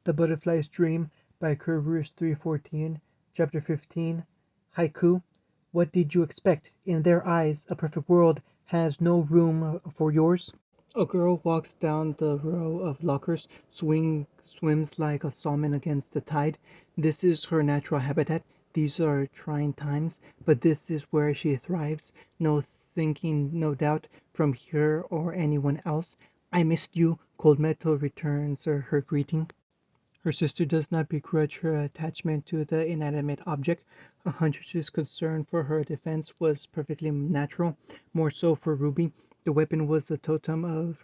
The Butterfly's Dream by Curvers 314, Chapter 15. Haiku. What did you expect? In their eyes, a perfect world has no room for yours. A girl walks down the row of lockers, swims like a salmon against the tide. This is her natural habitat. These are trying times, but this is where she thrives. No thinking, no doubt, from her or anyone else. I missed you. Cold metal returns her greeting. Her sister does not begrudge her attachment to the inanimate object. A huntress's concern for her defense was perfectly natural, more so for Ruby. The weapon was a totem of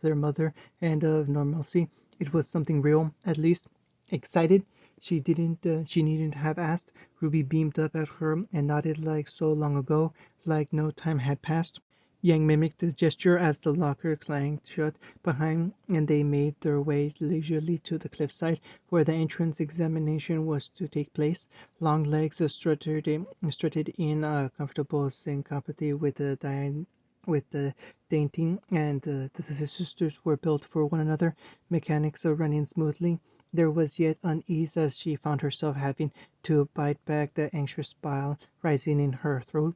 their mother and of normalcy. It was something real, at least. Excited? She needn't have asked. Ruby beamed up at her and nodded like so long ago, like no time had passed. Yang mimicked the gesture as the locker clanged shut behind, and they made their way leisurely to the cliffside where the entrance examination was to take place. Long legs strutted in a comfortable syncopity with the dainty, and the sisters were built for one another, mechanics running smoothly. There was yet unease as she found herself having to bite back the anxious bile rising in her throat.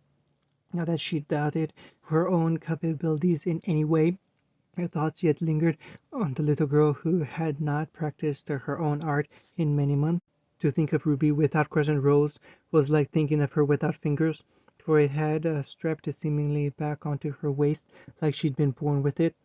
Not that she doubted her own capabilities in any way. Her thoughts yet lingered on the little girl who had not practiced her own art in many months. To think of Ruby without crescent rolls was like thinking of her without fingers, for it had strapped seemingly back onto her waist like she'd been born with it.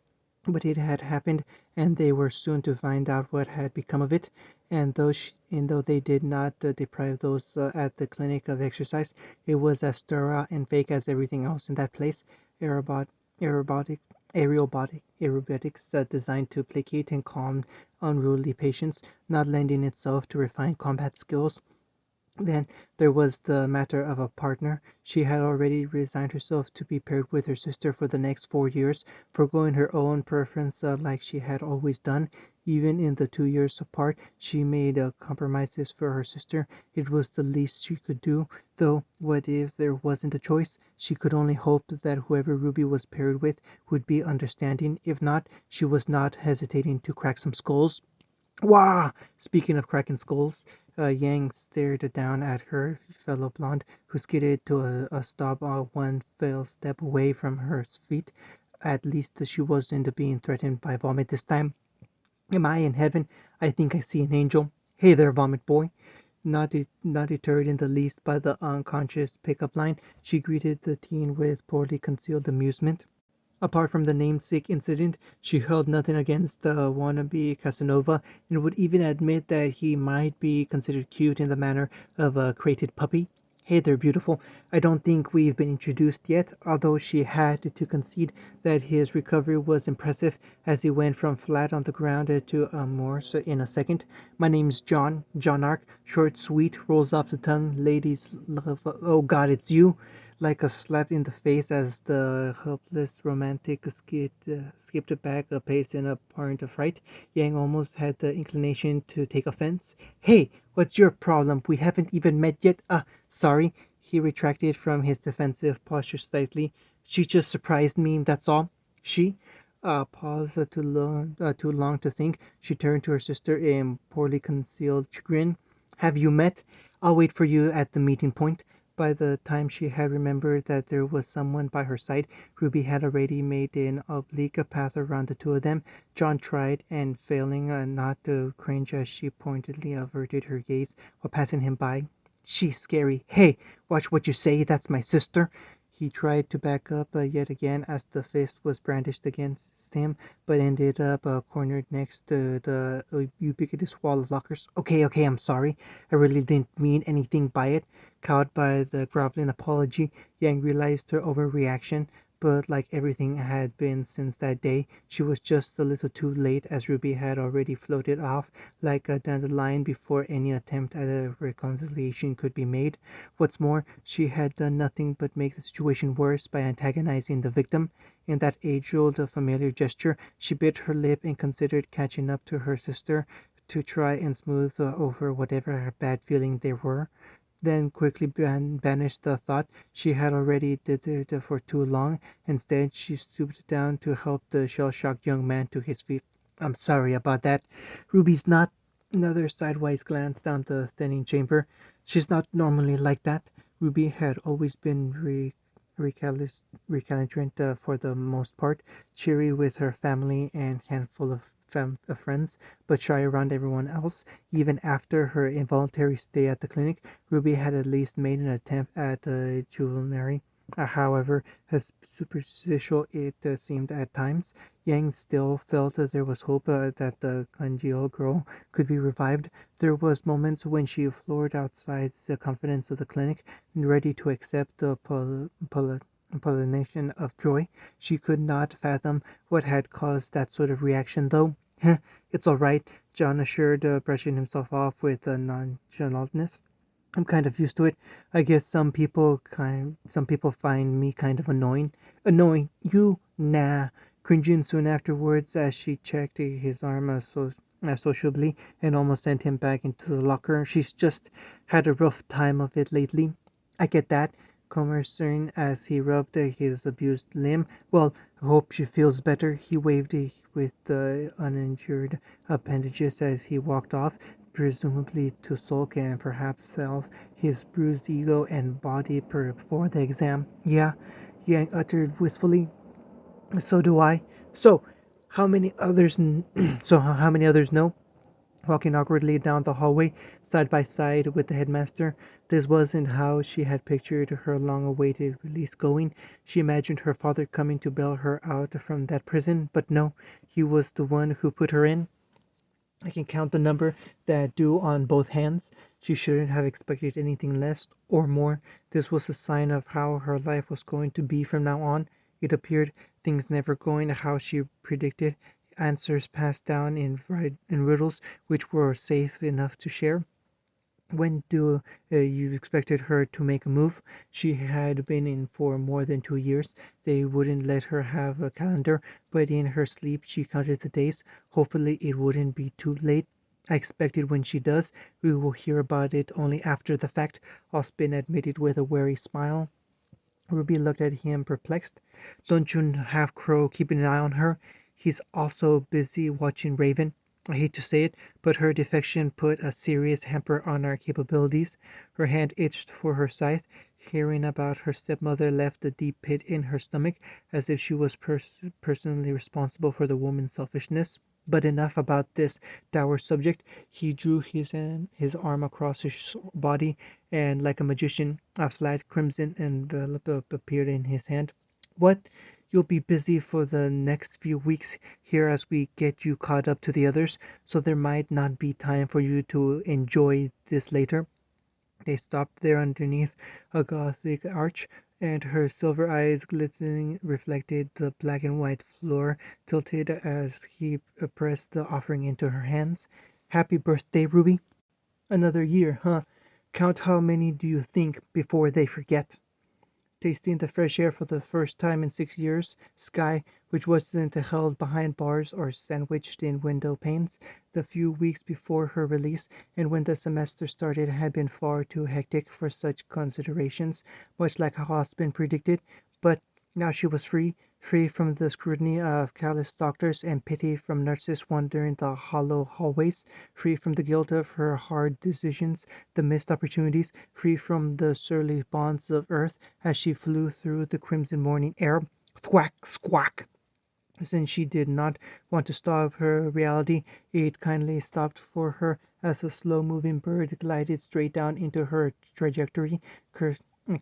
But it had happened, and they were soon to find out what had become of it. And though they did not deprive those at the clinic of exercise, it was as sterile and fake as everything else in that place. Aerobot, aerobotic, aerobatics designed to placate and calm unruly patients, not lending itself to refined combat skills. Then there was the matter of a partner. She had already resigned herself to be paired with her sister for the next 4 years, foregoing her own preference like she had always done. Even in the 2 years apart, she made compromises for her sister. It was the least she could do, though what if there wasn't a choice? She could only hope that whoever Ruby was paired with would be understanding. If not, she was not hesitating to crack some skulls. Wah! Speaking of cracking skulls, Yang stared down at her fellow blonde, who skidded to a stop one fell step away from her feet. At least she wasn't being threatened by vomit this time. Am I in heaven? I think I see an angel. Hey there, vomit boy. Not deterred in the least by the unconscious pickup line, she greeted the teen with poorly concealed amusement. Apart from the namesake incident, she held nothing against the wannabe Casanova, and would even admit that he might be considered cute in the manner of a crated puppy. Hey there, beautiful. I don't think we've been introduced yet, although she had to concede that his recovery was impressive as he went from flat on the ground to a morse in a second. My name's John Ark. Short, sweet, rolls off the tongue. Ladies love. Oh God, it's you! Like a slap in the face as the helpless romantic skipped back a pace in apparent fright. Yang almost had the inclination to take offense. Hey, what's your problem? We haven't even met yet. Sorry. He retracted from his defensive posture slightly. She just surprised me, that's all. She? Paused too long to think. She turned to her sister in poorly concealed chagrin. Have you met? I'll wait for you at the meeting point. By the time she had remembered that there was someone by her side, Ruby had already made an oblique path around the two of them. John tried, and failing not to cringe as she pointedly averted her gaze while passing him by. She's scary. Hey, watch what you say. That's my sister. He tried to back up yet again as the fist was brandished against him, but ended up cornered next to the ubiquitous wall of lockers. Okay, I'm sorry. I really didn't mean anything by it. Cowed by the groveling apology, Yang realized her overreaction, but like everything had been since that day, she was just a little too late as Ruby had already floated off like a dandelion before any attempt at a reconciliation could be made. What's more, she had done nothing but make the situation worse by antagonizing the victim. In that age-old familiar gesture, she bit her lip and considered catching up to her sister to try and smooth over whatever bad feeling there were, then quickly banished the thought she had already did it for too long. Instead, she stooped down to help the shell-shocked young man to his feet. I'm sorry about that. Ruby's not Another sidewise glance down the thinning chamber. She's not normally like that. Ruby had always been recalcitrant for the most part, cheery with her family and handful of friends, but shy around everyone else. Even after her involuntary stay at the clinic, Ruby had at least made an attempt at a juvenile. However, as superficial it seemed at times, Yang still felt that there was hope that the congealed girl could be revived. There was moments when she floored outside the confidence of the clinic, ready to accept the pollination of joy. She could not fathom what had caused that sort of reaction, though. It's all right, John assured, brushing himself off with a nonchalantness. I'm kind of used to it. I guess some people find me kind of annoying. Annoying? You? Nah. Cringing soon afterwards as she checked his arm sociably and almost sent him back into the locker. She's just had a rough time of it lately. I get that, commercing as he rubbed his abused limb. Well, I hope she feels better. He waved with the uninjured appendages as he walked off, presumably to sulk and perhaps salve his bruised ego and body before the exam. Yeah, Yang uttered wistfully. So do I. So, how many others? How many others know? Walking awkwardly down the hallway, side by side with the headmaster. This wasn't how she had pictured her long-awaited release going. She imagined her father coming to bail her out from that prison, but no, he was the one who put her in. I can count the number that do on both hands. She shouldn't have expected anything less or more. This was a sign of how her life was going to be from now on. It appeared, things never going how she predicted, answers passed down in riddles which were safe enough to share. When do you expected her to make a move? She had been in for more than 2 years. They wouldn't let her have a calendar, but in her sleep she counted the days. Hopefully it wouldn't be too late. I expected when she does, we will hear about it only after the fact, Ospin admitted with a wary smile. Ruby looked at him perplexed. Don't you have Crow keeping an eye on her? He's also busy watching Raven. I hate to say it, but her defection put a serious hamper on our capabilities. Her hand itched for her scythe. Hearing about her stepmother left a deep pit in her stomach, as if she was personally responsible for the woman's selfishness. But enough about this dour subject. He drew his arm across his body, and like a magician, a flat crimson envelope appeared in his hand. What? You'll be busy for the next few weeks here as we get you caught up to the others, so there might not be time for you to enjoy this later. They stopped there underneath a Gothic arch, and her silver eyes glistening reflected the black and white floor, tilted as he pressed the offering into her hands. Happy birthday, Ruby. Another year, huh? Count how many do you think before they forget? Tasting the fresh air for the first time in 6 years, Sky, which wasn't held behind bars or sandwiched in window panes, the few weeks before her release and when the semester started had been far too hectic for such considerations, much like how Austin predicted, but now she was free, free from the scrutiny of callous doctors and pity from nurses wandering the hollow hallways, free from the guilt of her hard decisions, the missed opportunities, free from the surly bonds of earth as she flew through the crimson morning air. Thwack, squawk! Since she did not want to stop her reality, it kindly stopped for her as a slow-moving bird glided straight down into her trajectory,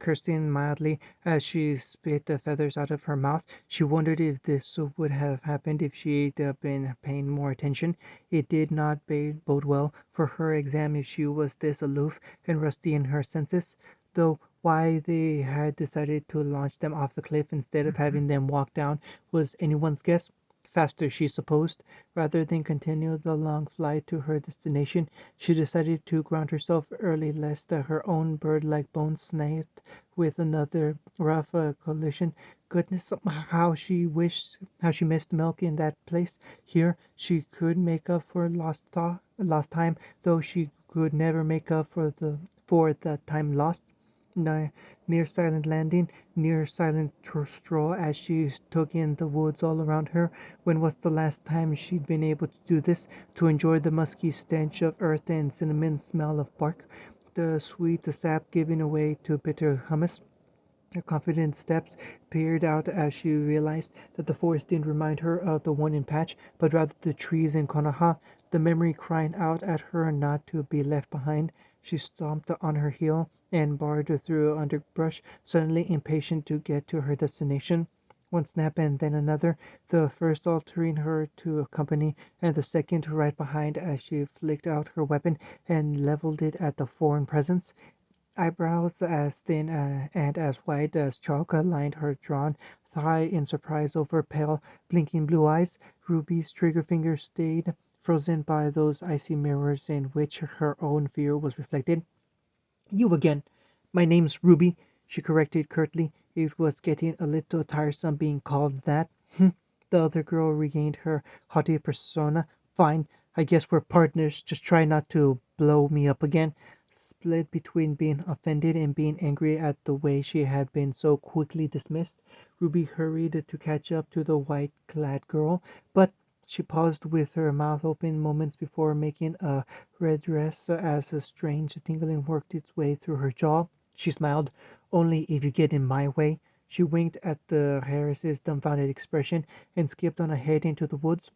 cursing mildly as she spit the feathers out of her mouth. She wondered if this would have happened if she'd been paying more attention. It did not bode well for her exam if she was this aloof and rusty in her senses, though why they had decided to launch them off the cliff instead of having them walk down was anyone's guess. Faster, she supposed. Rather than continue the long flight to her destination, she decided to ground herself early lest her own bird-like bones snapped with another rough collision. Goodness, how she missed milk in that place. Here she could make up for lost time, though she could never make up for the time lost. Ni- Near Silent Landing, near Silent Straw, as she took in the woods all around her. When was the last time she'd been able to do this? To enjoy the musky stench of earth and cinnamon smell of bark, the sweet sap giving way to bitter hummus. Her confident steps peered out as she realized that the forest didn't remind her of the one in Patch, but rather the trees in Konoha, the memory crying out at her not to be left behind. She stomped on her heel and barred through underbrush, suddenly impatient to get to her destination. One snap and then another, the first altering her to accompany, and the second right behind as she flicked out her weapon and leveled it at the foreign presence. Eyebrows as thin and as white as chalk lined her drawn thigh in surprise over pale, blinking blue eyes. Ruby's trigger finger stayed frozen by those icy mirrors in which her own fear was reflected. "You again. My name's Ruby," she corrected curtly. It was getting a little tiresome being called that. The other girl regained her haughty persona. "Fine. I guess we're partners. Just try not to blow me up again." Split between being offended and being angry at the way she had been so quickly dismissed, Ruby hurried to catch up to the white-clad girl, but she paused with her mouth open moments before making a redress as a strange tingling worked its way through her jaw. She smiled. "Only if you get in my way." She winked at the Harris's dumbfounded expression and skipped on ahead into the woods.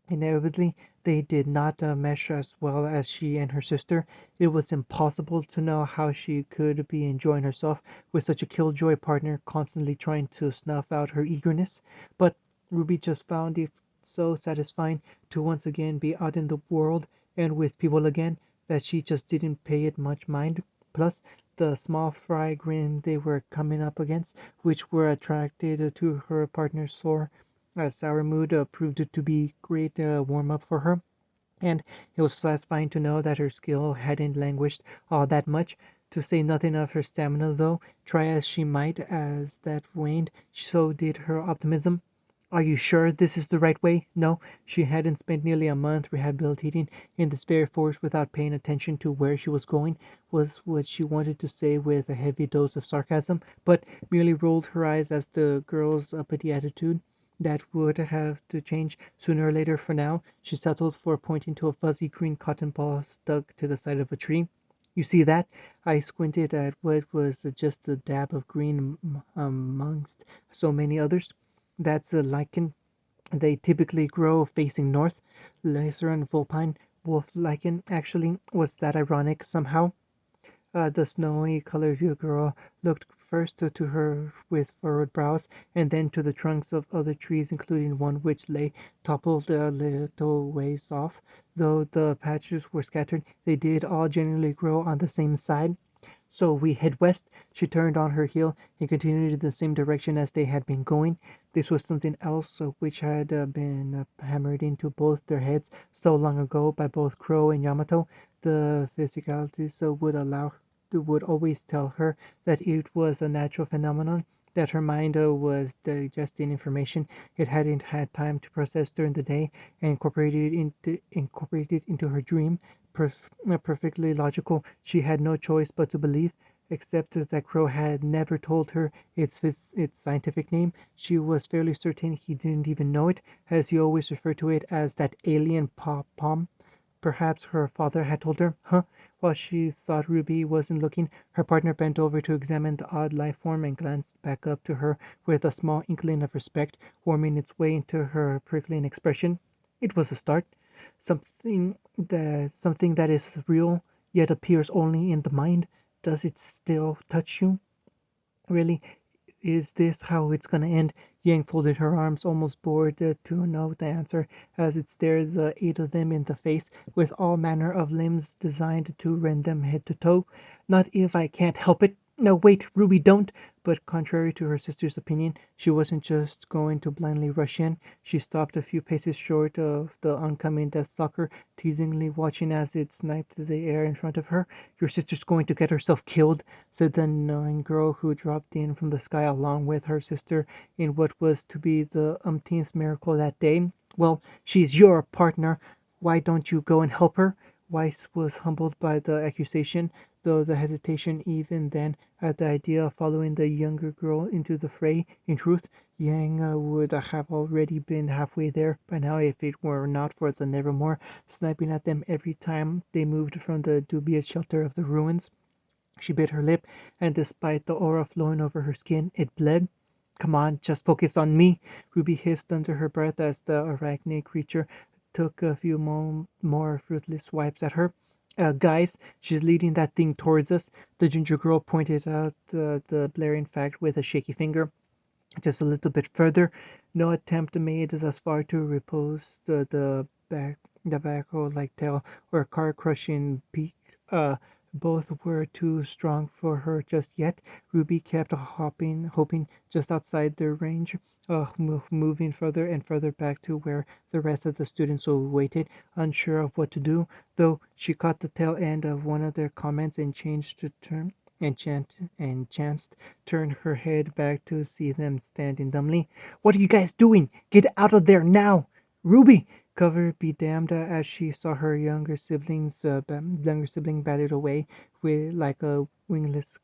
Inevitably, they did not mesh as well as she and her sister. It was impossible to know how she could be enjoying herself with such a killjoy partner constantly trying to snuff out her eagerness. But Ruby just found it so satisfying to once again be out in the world and with people again that she just didn't pay it much mind. Plus, the small fry grin they were coming up against, which were attracted to her partner's sore sour mood proved to be great warm-up for her, and it was satisfying to know that her skill hadn't languished all that much. To say nothing of her stamina, though, try as she might, as that waned, so did her optimism. "Are you sure this is the right way?" No, she hadn't spent nearly a month rehabilitating in this very forest without paying attention to where she was going, was what she wanted to say with a heavy dose of sarcasm, but merely rolled her eyes as the girl's uppity attitude. That would have to change sooner or later. For now, she settled for pointing to a fuzzy green cotton ball stuck to the side of a tree. "You see that?" I squinted at what was just a dab of green amongst so many others. "That's a lichen. They typically grow facing north. Lycaon vulpine, wolf lichen, actually. Was that ironic somehow?" The snowy-colored girl looked first to her with furrowed brows, and then to the trunks of other trees, including one which lay toppled a little ways off. Though the patches were scattered, they did all generally grow on the same side. "So we head west." She turned on her heel and continued in the same direction as they had been going. This was something else which had been hammered into both their heads so long ago by both Crow and Yamato. The physicalities would always tell her that it was a natural phenomenon, that her mind was digesting information it hadn't had time to process during the day and incorporate it into her dream. Perfectly logical. She had no choice but to believe, except that Crow had never told her its scientific name. She was fairly certain he didn't even know it, as he always referred to it as that alien palm. Perhaps her father had told her. Huh? While she thought Ruby wasn't looking, her partner bent over to examine the odd life form and glanced back up to her with a small inkling of respect worming its way into her prickling expression. It was a start. Something that is real, yet appears only in the mind. Does it still touch you? Really, is this how it's gonna end?" Yang folded her arms, almost bored to know the answer, as it stared the eight of them in the face, with all manner of limbs designed to rend them head to toe. "Not if I can't help it. No, wait, Ruby, don't." But contrary to her sister's opinion, she wasn't just going to blindly rush in. She stopped a few paces short of the oncoming deathstalker, teasingly watching as it sniped the air in front of her. "Your sister's going to get herself killed," said the knowing girl who dropped in from the sky along with her sister in what was to be the umpteenth miracle that day. "Well, she's your partner. Why don't you go and help her?" Weiss was humbled by the accusation, though the hesitation even then at the idea of following the younger girl into the fray. In truth, Yang would have already been halfway there by now if it were not for the Nevermore sniping at them every time they moved from the dubious shelter of the ruins. She bit her lip, and despite the aura flowing over her skin, it bled. "Come on, just focus on me," Ruby hissed under her breath as the arachnid creature took a few more fruitless swipes at her. Guys, she's leading that thing towards us," the ginger girl pointed out the blaring fact with a shaky finger. "Just a little bit further." No attempt made thus far to repose the backhoe-like tail or car-crushing beak. Both were too strong for her just yet. Ruby kept hoping just outside their range, moving further and further back to where the rest of the students waited, unsure of what to do, though she caught the tail end of one of their comments and changed to turn and chanced turn her head back to see them standing dumbly. "What are you guys doing? Get out of there now!" "Ruby!" Cover be damned, as she saw her younger sibling batted away with like a wingless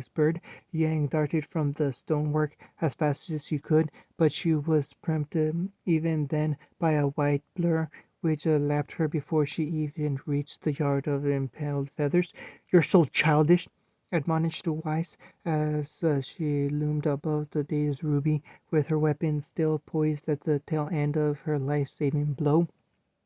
bird. Yang darted from the stonework as fast as she could, but she was preempted even then by a white blur which lapped her before she even reached the yard of impaled feathers. "You're so childish," admonished Weiss as she loomed above the dazed Ruby, with her weapon still poised at the tail end of her life-saving blow.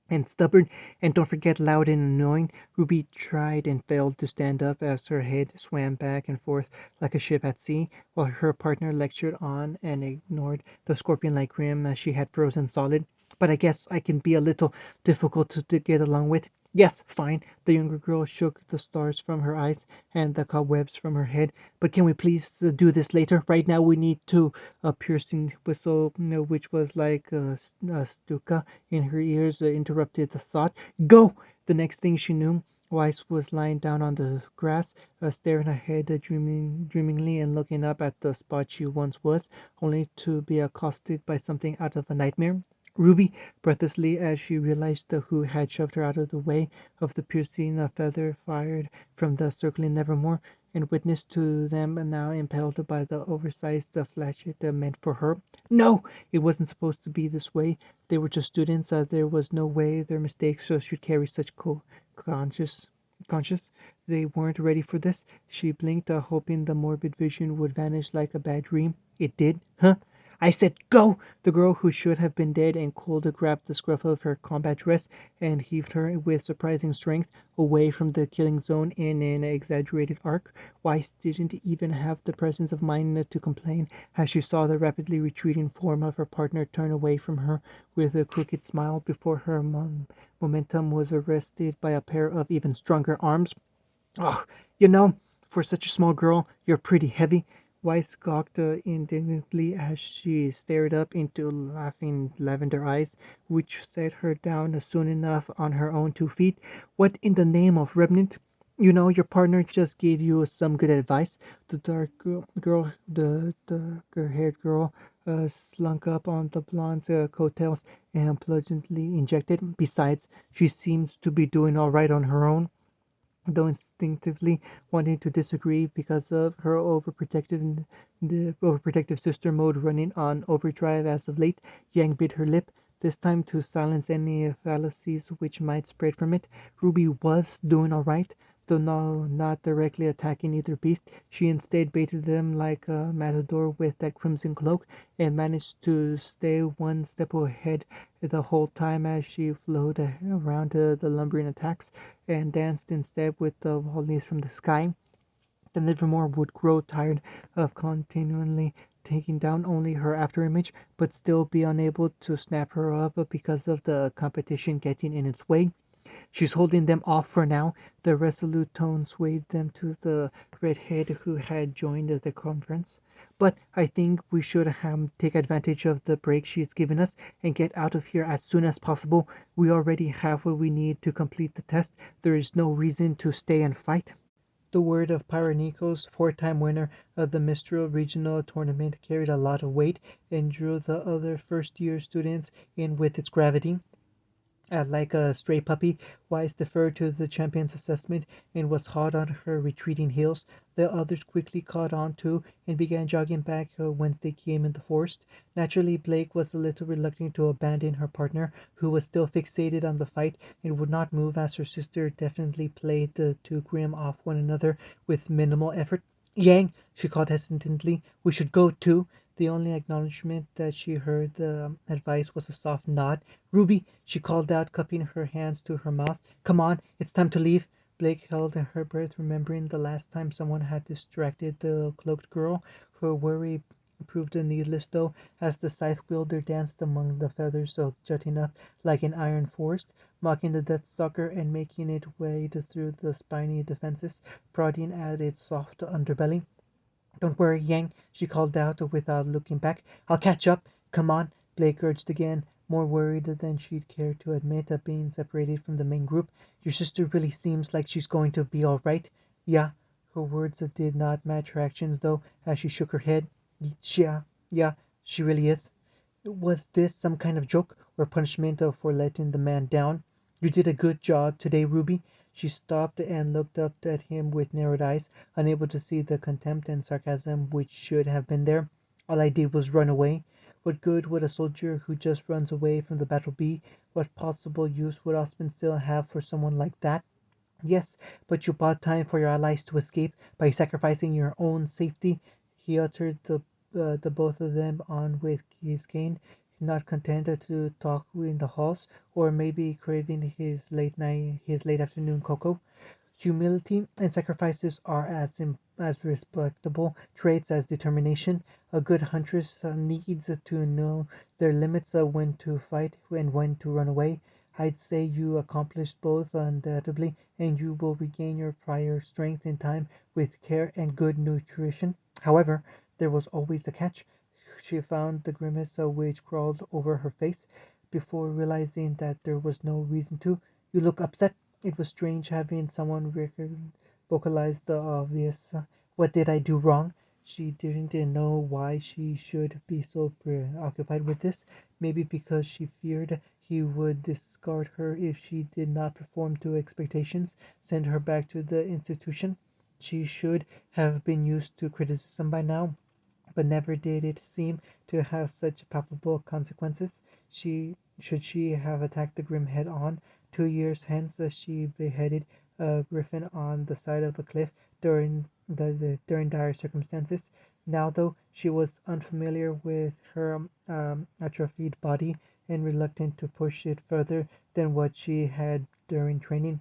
"And stubborn, and don't forget loud and annoying." Ruby tried and failed to stand up as her head swam back and forth like a ship at sea, while her partner lectured on and ignored the scorpion-like grin as she had frozen solid. "But I guess I can be a little difficult to get along with." "Yes, fine." The younger girl shook the stars from her eyes and the cobwebs from her head. "But can we please do this later? Right now we need to." A piercing whistle, which was like a stuka in her ears, interrupted the thought. "Go!" The next thing she knew, Weiss was lying down on the grass, staring ahead dreamingly and looking up at the spot she once was, only to be accosted by something out of a nightmare. "Ruby!" breathlessly, as she realized who had shoved her out of the way of the piercing feather fired from the circling Nevermore, and witness to them now impaled by the oversized flashlight meant for her. "No! It wasn't supposed to be this way. They were just students. There was no way their mistakes should carry such conscious. They weren't ready for this." She blinked, hoping the morbid vision would vanish like a bad dream. It did. "Huh? I said go!" The girl who should have been dead and cold grabbed the scruff of her combat dress and heaved her with surprising strength away from the killing zone in an exaggerated arc. Weiss didn't even have the presence of mind to complain as she saw the rapidly retreating form of her partner turn away from her with a crooked smile before her momentum was arrested by a pair of even stronger arms. "Oh, you know, for such a small girl, you're pretty heavy." Weiss gawked indignantly as she stared up into laughing lavender eyes, which set her down soon enough on her own 2 feet. "What in the name of Revenant? You know, your partner just gave you some good advice." The darker-haired girl slunk up on the blonde's coattails and plungently injected. "Besides, she seems to be doing all right on her own." Though instinctively wanting to disagree because of her the overprotective sister mode running on overdrive as of late, Yang bit her lip, this time to silence any fallacies which might spread from it. Ruby was doing all right, though no, not directly attacking either beast. She instead baited them like a matador with that crimson cloak, and managed to stay one step ahead the whole time as she flowed around the lumbering attacks and danced in step with the volleys from the sky. Then Livermore would grow tired of continually taking down only her afterimage, but still be unable to snap her up because of the competition getting in its way. "She's holding them off for now." The resolute tone swayed them to the redhead who had joined the conference. "But I think we should take advantage of the break she's given us and get out of here as soon as possible. We already have what we need to complete the test. There is no reason to stay and fight." The word of Pyronikos, four-time winner of the Mistral Regional Tournament, carried a lot of weight and drew the other first-year students in with its gravity. Like a stray puppy, Wise deferred to the champion's assessment and was hot on her retreating heels. The others quickly caught on too and began jogging back whence they came in the forest. Naturally, Blake was a little reluctant to abandon her partner, who was still fixated on the fight and would not move as her sister definitely played the two grim off one another with minimal effort. Yang, she called hesitantly, we should go too. The only acknowledgement that she heard the advice was a soft nod. Ruby, she called out, cupping her hands to her mouth. Come on, it's time to leave. Blake held her breath, remembering the last time someone had distracted the cloaked girl. Her worry proved needless, though, as the scythe wielder danced among the feathers jutting up like an iron forest, mocking the Deathstalker and making it wade through the spiny defenses, prodding at its soft underbelly. Don't worry, Yang, she called out without looking back. I'll catch up. Come on, Blake urged again, more worried than she'd care to admit at being separated from the main group. Your sister really seems like she's going to be all right. Yeah, her words did not match her actions, though, as she shook her head. Yeah, yeah, she really is. Was this some kind of joke or punishment for letting the man down? You did a good job today, Ruby. She stopped and looked up at him with narrowed eyes, unable to see the contempt and sarcasm which should have been there. All I did was run away. What good would a soldier who just runs away from the battle be? What possible use would Osmond still have for someone like that? Yes, but you bought time for your allies to escape by sacrificing your own safety. He uttered the both of them on with his cane, not content to talk in the halls, or maybe craving his late afternoon cocoa. Humility and sacrifices are as respectable traits as determination. A good huntress needs to know their limits, when to fight and when to run away. I'd say you accomplished both undoubtedly, and you will regain your prior strength in time with care and good nutrition. However, there was always a catch. She found the grimace which crawled over her face before realizing that there was no reason to. You look upset. It was strange having someone vocalize the obvious. What did I do wrong? She didn't know why she should be so preoccupied with this. Maybe because she feared he would discard her if she did not perform to expectations, send her back to the institution. She should have been used to criticism by now, but never did it seem to have such palpable consequences. Should she have attacked the grim head on, 2 years hence she beheaded a griffin on the side of a cliff during dire circumstances. Now, though, she was unfamiliar with her atrophied body and reluctant to push it further than what she had during training.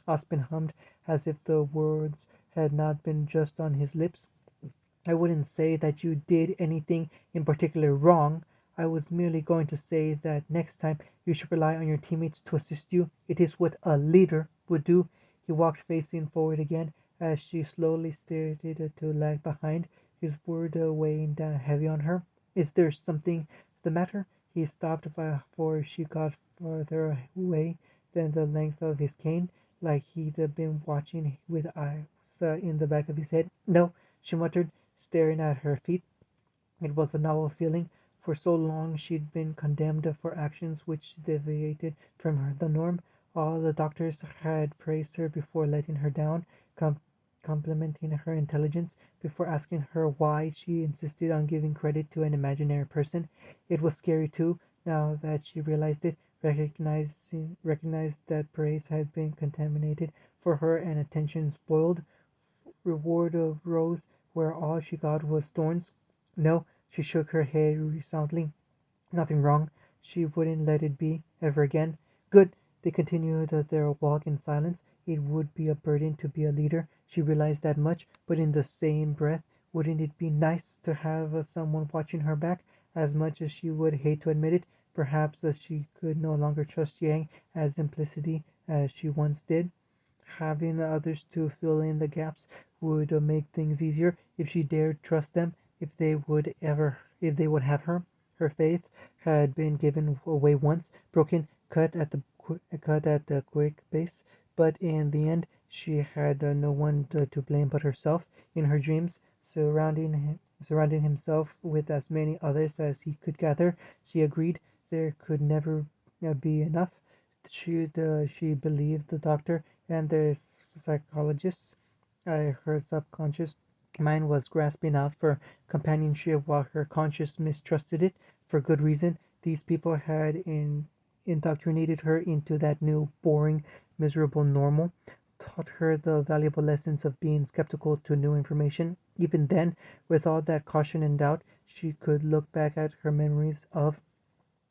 Ospen hummed, as if the words had not been just on his lips. I wouldn't say that you did anything in particular wrong. I was merely going to say that next time you should rely on your teammates to assist you. It is what a leader would do. He walked facing forward again as she slowly started to lag behind, his word weighing down heavy on her. Is there something the matter? He stopped before she got farther away than the length of his cane, like he'd been watching with eyes in the back of his head. No, she muttered, staring at her feet. It was a novel feeling. For so long she'd been condemned for actions which deviated from the norm. All the doctors had praised her before letting her down, com- complimenting her intelligence before asking her why she insisted on giving credit to an imaginary person. It was scary too, now that she realized it, recognized that praise had been contaminated for her and attention spoiled. Reward of rose where all she got was thorns? No, she shook her head resoundingly. Nothing wrong. She wouldn't let it be, ever again. Good. They continued their walk in silence. It would be a burden to be a leader. She realized that much, but in the same breath, wouldn't it be nice to have someone watching her back? As much as she would hate to admit it, perhaps she could no longer trust Yang as implicitly as she once did. Having others to fill in the gaps would make things easier if she dared trust them, if they would have her. Her faith had been given away once, broken, cut at the quick base, but in the end she had no one to blame but herself. In her dreams, surrounding himself with as many others as he could gather, she agreed there could never be enough. She believed the doctor and the psychologists. Her subconscious mind was grasping out for companionship while her conscious mistrusted it for good reason. These people had indoctrinated her into that new, boring, miserable normal, taught her the valuable lessons of being skeptical to new information. Even then, with all that caution and doubt, she could look back at her memories of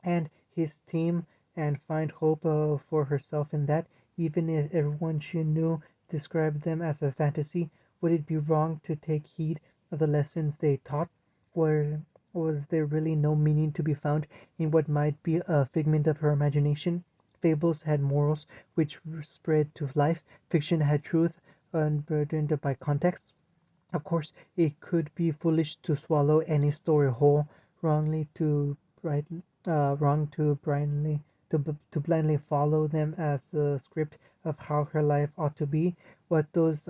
and his team and find hope for herself in that, even if everyone she knew described them as a fantasy. Would it be wrong to take heed of the lessons they taught? Or was there really no meaning to be found in what might be a figment of her imagination? Fables had morals which spread to life. Fiction had truth unburdened by context. Of course, it could be foolish to swallow any story whole, wrongly to bright, wrong to blindly follow them as the script of how her life ought to be. What those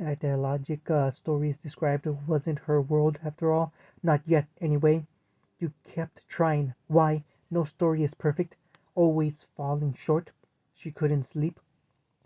ideologic stories described wasn't her world after all, not yet anyway. You kept trying. Why? No story is perfect, always falling short. She couldn't sleep.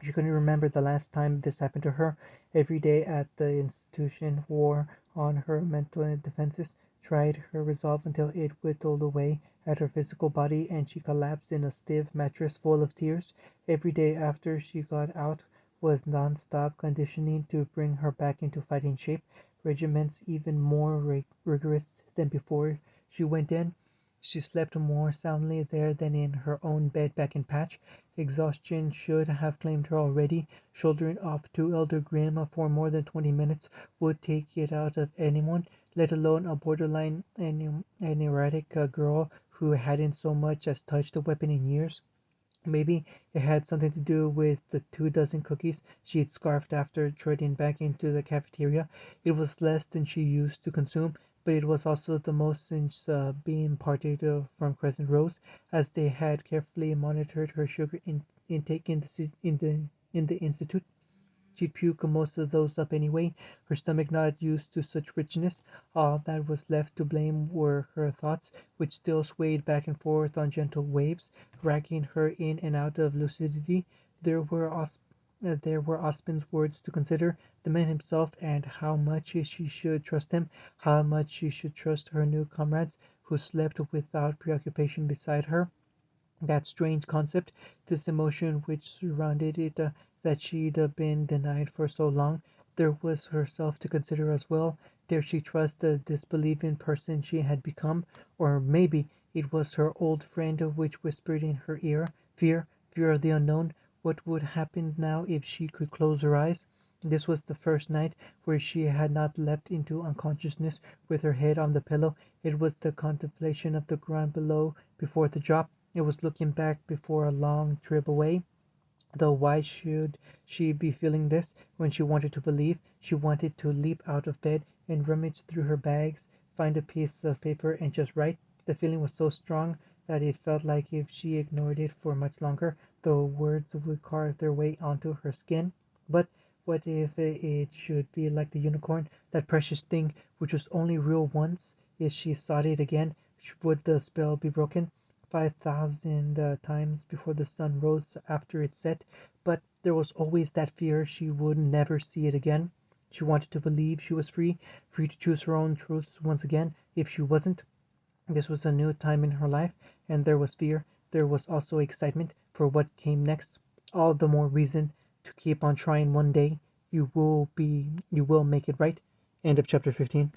She couldn't remember the last time this happened to her. Every day at the institution wore on her mental defenses, tried her resolve until it whittled away at her physical body and she collapsed in a stiff mattress full of tears. Every day after she got out was non-stop conditioning to bring her back into fighting shape, regiments even more rigorous than before she went in. She slept more soundly there than in her own bed back in Patch. Exhaustion should have claimed her already. Shouldering off to Elder Grimm for more than 20 minutes would take it out of anyone, let alone a borderline and erratic girl who hadn't so much as touched a weapon in years. Maybe it had something to do with the 2 dozen cookies she'd scarfed after trotting back into the cafeteria. It was less than she used to consume, but it was also the most since being parted from Crescent Rose, as they had carefully monitored her sugar intake in the institute. She'd puke most of those up anyway, her stomach not used to such richness. All that was left to blame were her thoughts, which still swayed back and forth on gentle waves, racking her in and out of lucidity. There were Osmond's words to consider, the man himself, and how much she should trust him, how much she should trust her new comrades, who slept without preoccupation beside her. That strange concept, this emotion which surrounded it that she'd been denied for so long. There was herself to consider as well. Dare she trust the disbelieving person she had become? Or maybe it was her old friend which whispered in her ear, fear, fear of the unknown. What would happen now if she could close her eyes? This was the first night where she had not leapt into unconsciousness with her head on the pillow. It was the contemplation of the ground below before the drop. It was looking back before a long trip away. Though why should she be feeling this when she wanted to believe? She wanted to leap out of bed and rummage through her bags, find a piece of paper and just write. The feeling was so strong that it felt like if she ignored it for much longer, the words would carve their way onto her skin. But what if it should be like the unicorn, that precious thing which was only real once? If she sought it again, would the spell be broken? 5,000 times before the sun rose after it set, but there was always that fear she would never see it again. She wanted to believe she was free, free to choose her own truths once again. If she wasn't, this was a new time in her life, and there was fear. There was also excitement for what came next. All the more reason to keep on trying. One day you will make it right. End of chapter 15.